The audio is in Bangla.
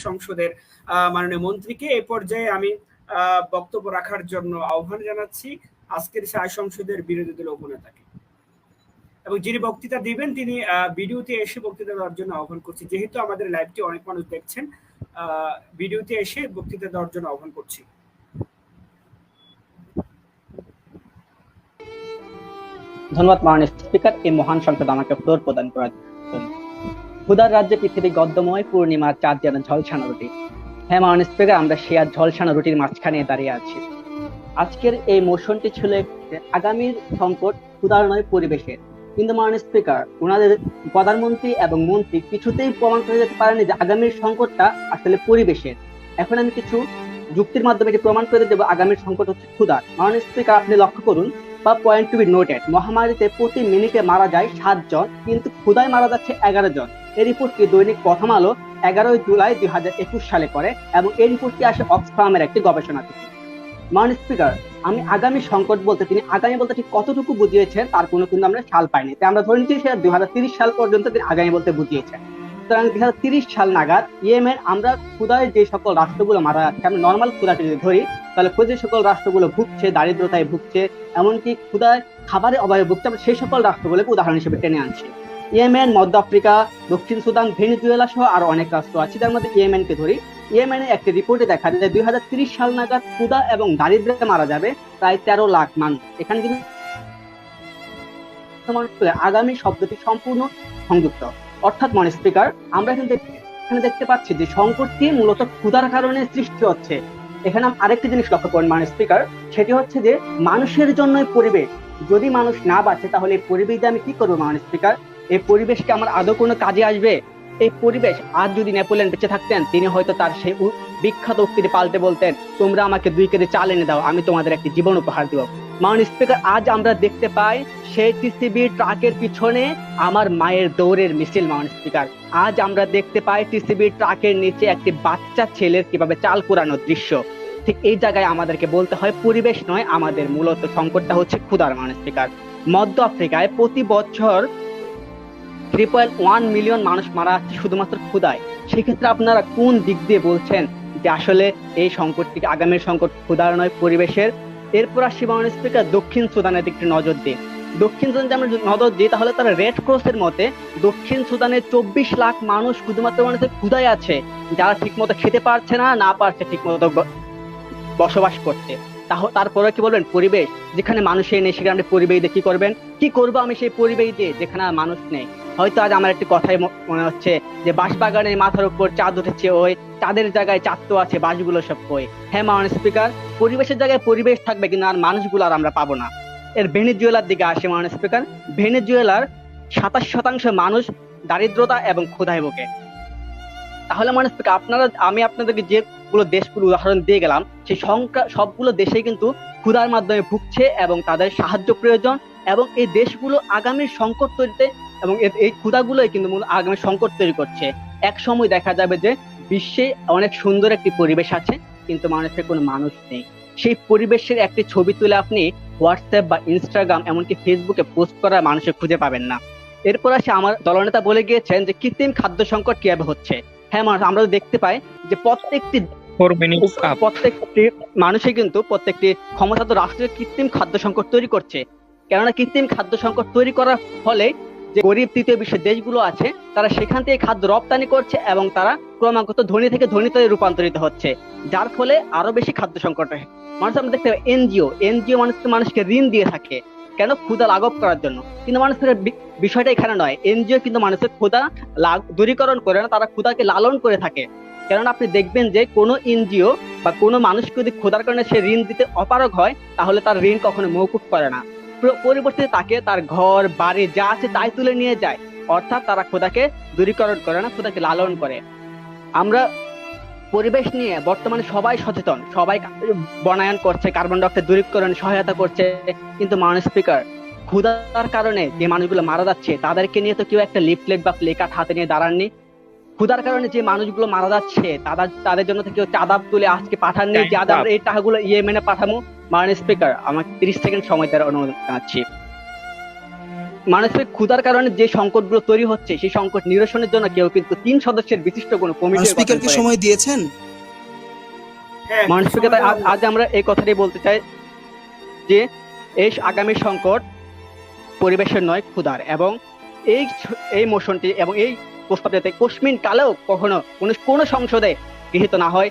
সংসদের মাননীয় মন্ত্রীকে এই পর্যায়ে আমি বক্তব্য রাখার জন্য আহ্বান জানাচ্ছি আজকের সায় সংসদের বিরোধী দল উপনেতাকে, এবং যিনি বক্তৃতা দিবেন তিনি ভিডিওতে এসে বক্তৃতা দেওয়ার জন্য আহ্বান করছি। যেহেতু আমাদের লাইভটি অনেক মানুষ দেখছেন, ভিডিওতে এসে বক্তৃতা দেওয়ার জন্য আহ্বান করছি। ধন্যবাদ মাননীয় স্পিকার, এই মহান সংসদ আমাকে ফ্লোর প্রদান করার জন্য। ক্ষুধার রাজ্যে পৃথিবী গদ্যময়, পূর্ণিমার চাঁদ যেন ঝলসানো রুটি। হ্যাঁ মাননীয় স্পিকার, আমরা সে আর ঝলসানো রুটির মাঝখানে দাঁড়িয়ে আছি। আজকের এই মোশনটি ছিল আগামীর সংকট ক্ষুধার নয় পরিবেশের, কিন্তু মাননীয় স্পিকার ওনাদের প্রধানমন্ত্রী এবং মন্ত্রী কিছুতেই প্রমাণ করে যেতে পারেনি যে আগামীর সংকটটা আসলে পরিবেশের। এখন আমি কিছু যুক্তির মাধ্যমে এটি প্রমাণ করে দেবো আগামীর সংকট হচ্ছে ক্ষুধার। মাননীয় স্পিকার, আপনি লক্ষ্য করুন বা পয়েন্ট টু বি নোটেড, মহামারীতে প্রতি মিনিটে মারা যায় 7 জন, কিন্তু ক্ষুধায় মারা যাচ্ছে 11 জন। এই রিপোর্টটি দৈনিক প্রথম আলো 11 জুলাই 2021 সালে করে, এবং এই রিপোর্টটি আসে অক্সফামের একটি গবেষণা থেকে। মাননীয় স্পিকার, আমি আগামী সংকট বলতে তিনি আগামী বলতে ঠিক কতটুকু বুঝিয়েছেন তার কোনো কিন্তু আমরা সাল পাইনি, তাই আমরা ধরে নিচ্ছি সে 2030 সাল পর্যন্ত তিনি আগামী বলতে বুঝিয়েছেন। সুতরাং 2030 সাল নাগাদ ইয়েমেন, আমরা ক্ষুধায় যে সকল রাষ্ট্রগুলো মারা যাচ্ছে, আমি নর্মাল ক্ষুধাটি যদি ধরি তাহলে যে সকল রাষ্ট্রগুলো ভুগছে, দারিদ্রতায় ভুগছে, এমনকি ক্ষুধায় খাবারের অভাবে ভুগছে, আমরা সেই সকল রাষ্ট্রগুলোকে উদাহরণ হিসেবে টেনে আনছি। ইয়েমেন, মধ্য আফ্রিকা, দক্ষিণ সুদান, ভেনেজুয়েলা সহ আরো অনেক রাষ্ট্র আছে, তার মধ্যে ইয়েমেনকে ধরি। ইয়েমেনে একটি রিপোর্টে দেখা যায় 2030 সাল নাগাদ ক্ষুধা এবং দারিদ্র্যে মারা যাবে প্রায় 13 লাখ মানুষ। এখানে কিন্তু আগামী শব্দটি সম্পূর্ণ সংযুক্ত, অর্থাৎ মাননীয় স্পিকার আমরা কিন্তু এখানে দেখতে পাচ্ছি যে সংকটটি মূলত ক্ষুধার কারণে সৃষ্টি হচ্ছে। এখানে আরেকটি জিনিস লক্ষ্য করেন মাননীয় স্পিকার, সেটি হচ্ছে যে মানুষের জন্যই পরিবেশ। যদি মানুষ না বাঁচে তাহলে এই পরিবেশ দিয়ে আমি কি করবো মাননীয় স্পিকার? এই পরিবেশকে আমার আদৌ কোনো কাজে আসবে? এই পরিবেশ, আজ যদি নেপোলিয়ন বেঁচে থাকতেন তিনি হয়তো তার সেই বিখ্যাত উক্তিটি পাল্টে বলতেন, তোমরা আমাকে 2 কেজি চাল এনে দাও, আমি তোমাদের একটি জীবন উপহার দিব। মাননীয় স্পিকার, আজ আমরা দেখতে পাই সেই টিসিবি ট্রাকের পিছনে আমার মায়ের দৌড়ের মিছিল। মাননীয় স্পিকার, আজ আমরা দেখতে পাই টিসিবি ট্রাকের নিচে একটি বাচ্চা ছেলের কিভাবে চাল কুড়ানোর দৃশ্য। ঠিক এই জায়গায় আমাদেরকে বলতে হয় পরিবেশ নয়, আমাদের মূলত সংকটটা হচ্ছে ক্ষুধার। মাননীয় স্পিকার, মধ্য আফ্রিকায় প্রতি বছর 3.1 মিলিয়ন মানুষ মারা যাচ্ছে শুধুমাত্র ক্ষুধায়। সেক্ষেত্রে আপনারা কোন দিক দিয়ে বলছেন যে আসলে এই সংকটটি আগামীর সংকট ক্ষুধার নয় পরিবেশের? এরপর আসি মাননীয় স্পিকার দক্ষিণ সুদানের দিকে নজর দিন। দক্ষিণ সুদান আমরা নজর দিই তাহলে তারা রেড ক্রসের মতে দক্ষিণ সুদানের 24 লাখ মানুষ শুধুমাত্র মানুষের ক্ষুধায় আছে, যারা ঠিক মতো খেতে পারছে না পারছে ঠিক মতো বসবাস করতে। তারপরে কি বলবেন পরিবেশ? যেখানে মানুষের নেই সেখানে আপনি পরিবেশ দিয়ে কি করবেন? কি করবো আমি সেই পরিবেশ দিয়ে যেখানে মানুষ নেই? হয়তো আজ আমার একটি কথাই মনে হচ্ছে যে বাঁশবাগানের মাথার উপর চাঁদ উঠেছে, ওই চাঁদের জায়গায় চাঁদ তো আছে, বাঁশগুলো সব কই। হ্যাঁ মাননীয় স্পিকার, পরিবেশের জায়গায় পরিবেশ থাকবে কিন্তু আর মানুষগুলো আর আমরা পাবো না। এর ভেনেজুয়েলার দিকে আসে মাননীয় স্পিকার, ভেনেজুয়েলার 27% মানুষ দারিদ্রতা এবং ক্ষুধায় ভোগে। তাহলে মাননীয় স্পিকার আমি আপনাদেরকে যেগুলো দেশগুলো উদাহরণ দিয়ে গেলাম সেই সবগুলো দেশে কিন্তু ক্ষুধার মাধ্যমে ভুগছে এবং তাদের সাহায্য প্রয়োজন, এবং এই দেশগুলো আগামীর সংকট তৈরিতে এবং এই ক্ষুধাগুলোই কিন্তু আগামী সংকট তৈরি করছে। এক সময় দেখা যাবে যে বিশ্বে অনেক সুন্দর একটি পরিবেশ আছে কিন্তু মানুষের কোনো মানুষ নেই। সেই পরিবেশের একটি ছবি তুলে আপনি হোয়াটসঅ্যাপ বা ইনস্টাগ্রাম এমনকি ফেসবুকে পোস্ট করার মানুষের খুঁজে পাবেন না। এরপর আসে আমার দলনেতা বলে গিয়েছেন যে কৃত্রিম খাদ্য সংকট কিভাবে হচ্ছে। হ্যাঁ আমরা দেখতে পাই যে প্রত্যেকটি মানুষই কিন্তু প্রত্যেকটি ক্ষমতাধর রাষ্ট্রের কৃত্রিম খাদ্য সংকট তৈরি করছে। কেননা কৃত্রিম খাদ্য সংকট তৈরি করার ফলে যে গরিব তৃতীয় বিশ্বের দেশগুলো আছে তারা সেখান থেকে খাদ্য রপ্তানি করছে এবং তারা ক্রমাগত ধনী থেকে ধনীতে রূপান্তরিত হচ্ছে, যার ফলে আরো বেশি খাদ্য সংকট হয়। মানুষ আমরা দেখতে পাই এনজিও মানুষকে ঋণ দিয়ে থাকে কেন? ক্ষুধা লাঘব করার জন্য। কিন্তু মানুষের বিষয়টা এখানে নয়, এনজিও কিন্তু মানুষের ক্ষুধা দূরীকরণ করে না, তারা ক্ষুধাকে লালন করে থাকে। কেননা আপনি দেখবেন যে কোনো এনজিও বা কোনো মানুষকে যদি ক্ষুধার কারণে সে ঋণ দিতে অপারগ হয় তাহলে তার ঋণ কখনো মওকুফ করে না, পরিবর্তে তাকে তার ঘর বাড়ি যা আছে তাই তুলে নিয়ে যায়। অর্থাৎ তারা ক্ষুধাকে দূরীকরণ করে না, ক্ষুধাকে লালন করে। আমরা পরিবেশ নিয়ে বর্তমানে সবাই সচেতন, সবাই বনায়ন করছে, কার্বন ডাইঅক্সাইড দূরীকরণে সহায়তা করছে, কিন্তু মাননীয় স্পিকার ক্ষুধার কারণে যে মানুষগুলো মারা যাচ্ছে তাদেরকে নিয়ে তো কেউ একটা লিফলেট বা প্লেকার্ড হাতে নিয়ে দাঁড়াননি। ক্ষুধার কারণে যে মানুষগুলো মারা যাচ্ছে তাদের জন্য কেউ চাঁদা তুলে আজকে পাঠাননি যে আজ আমরা এই টাকাগুলো ইয়েমেনে পাঠাবো। মাননীয় স্পিকার, আমাকে 30 সেকেন্ড সময় দেওয়ার অনুরোধ জানাচ্ছি। মানসিক ক্ষুধার কারণে যে সংকটগুলো তৈরি হচ্ছে সেই সংকট নিরসনের জন্য কেউ কিন্তু 3 সদস্যের বিশিষ্ট কোনো কমিটি স্পিকারকে সময় দিয়েছেন? হ্যাঁ, মানসিকতা সময় দেওয়া আজ আমরা এই কথাটাই বলতে চাই যে এই আগামী সংকট পরিবেশের নয় ক্ষুধার, এবং এই মোশনটি এবং এই প্রস্তাব যাতে কোশ্মিন কালেও কখনো কোনো সংসদে গৃহীত না হয়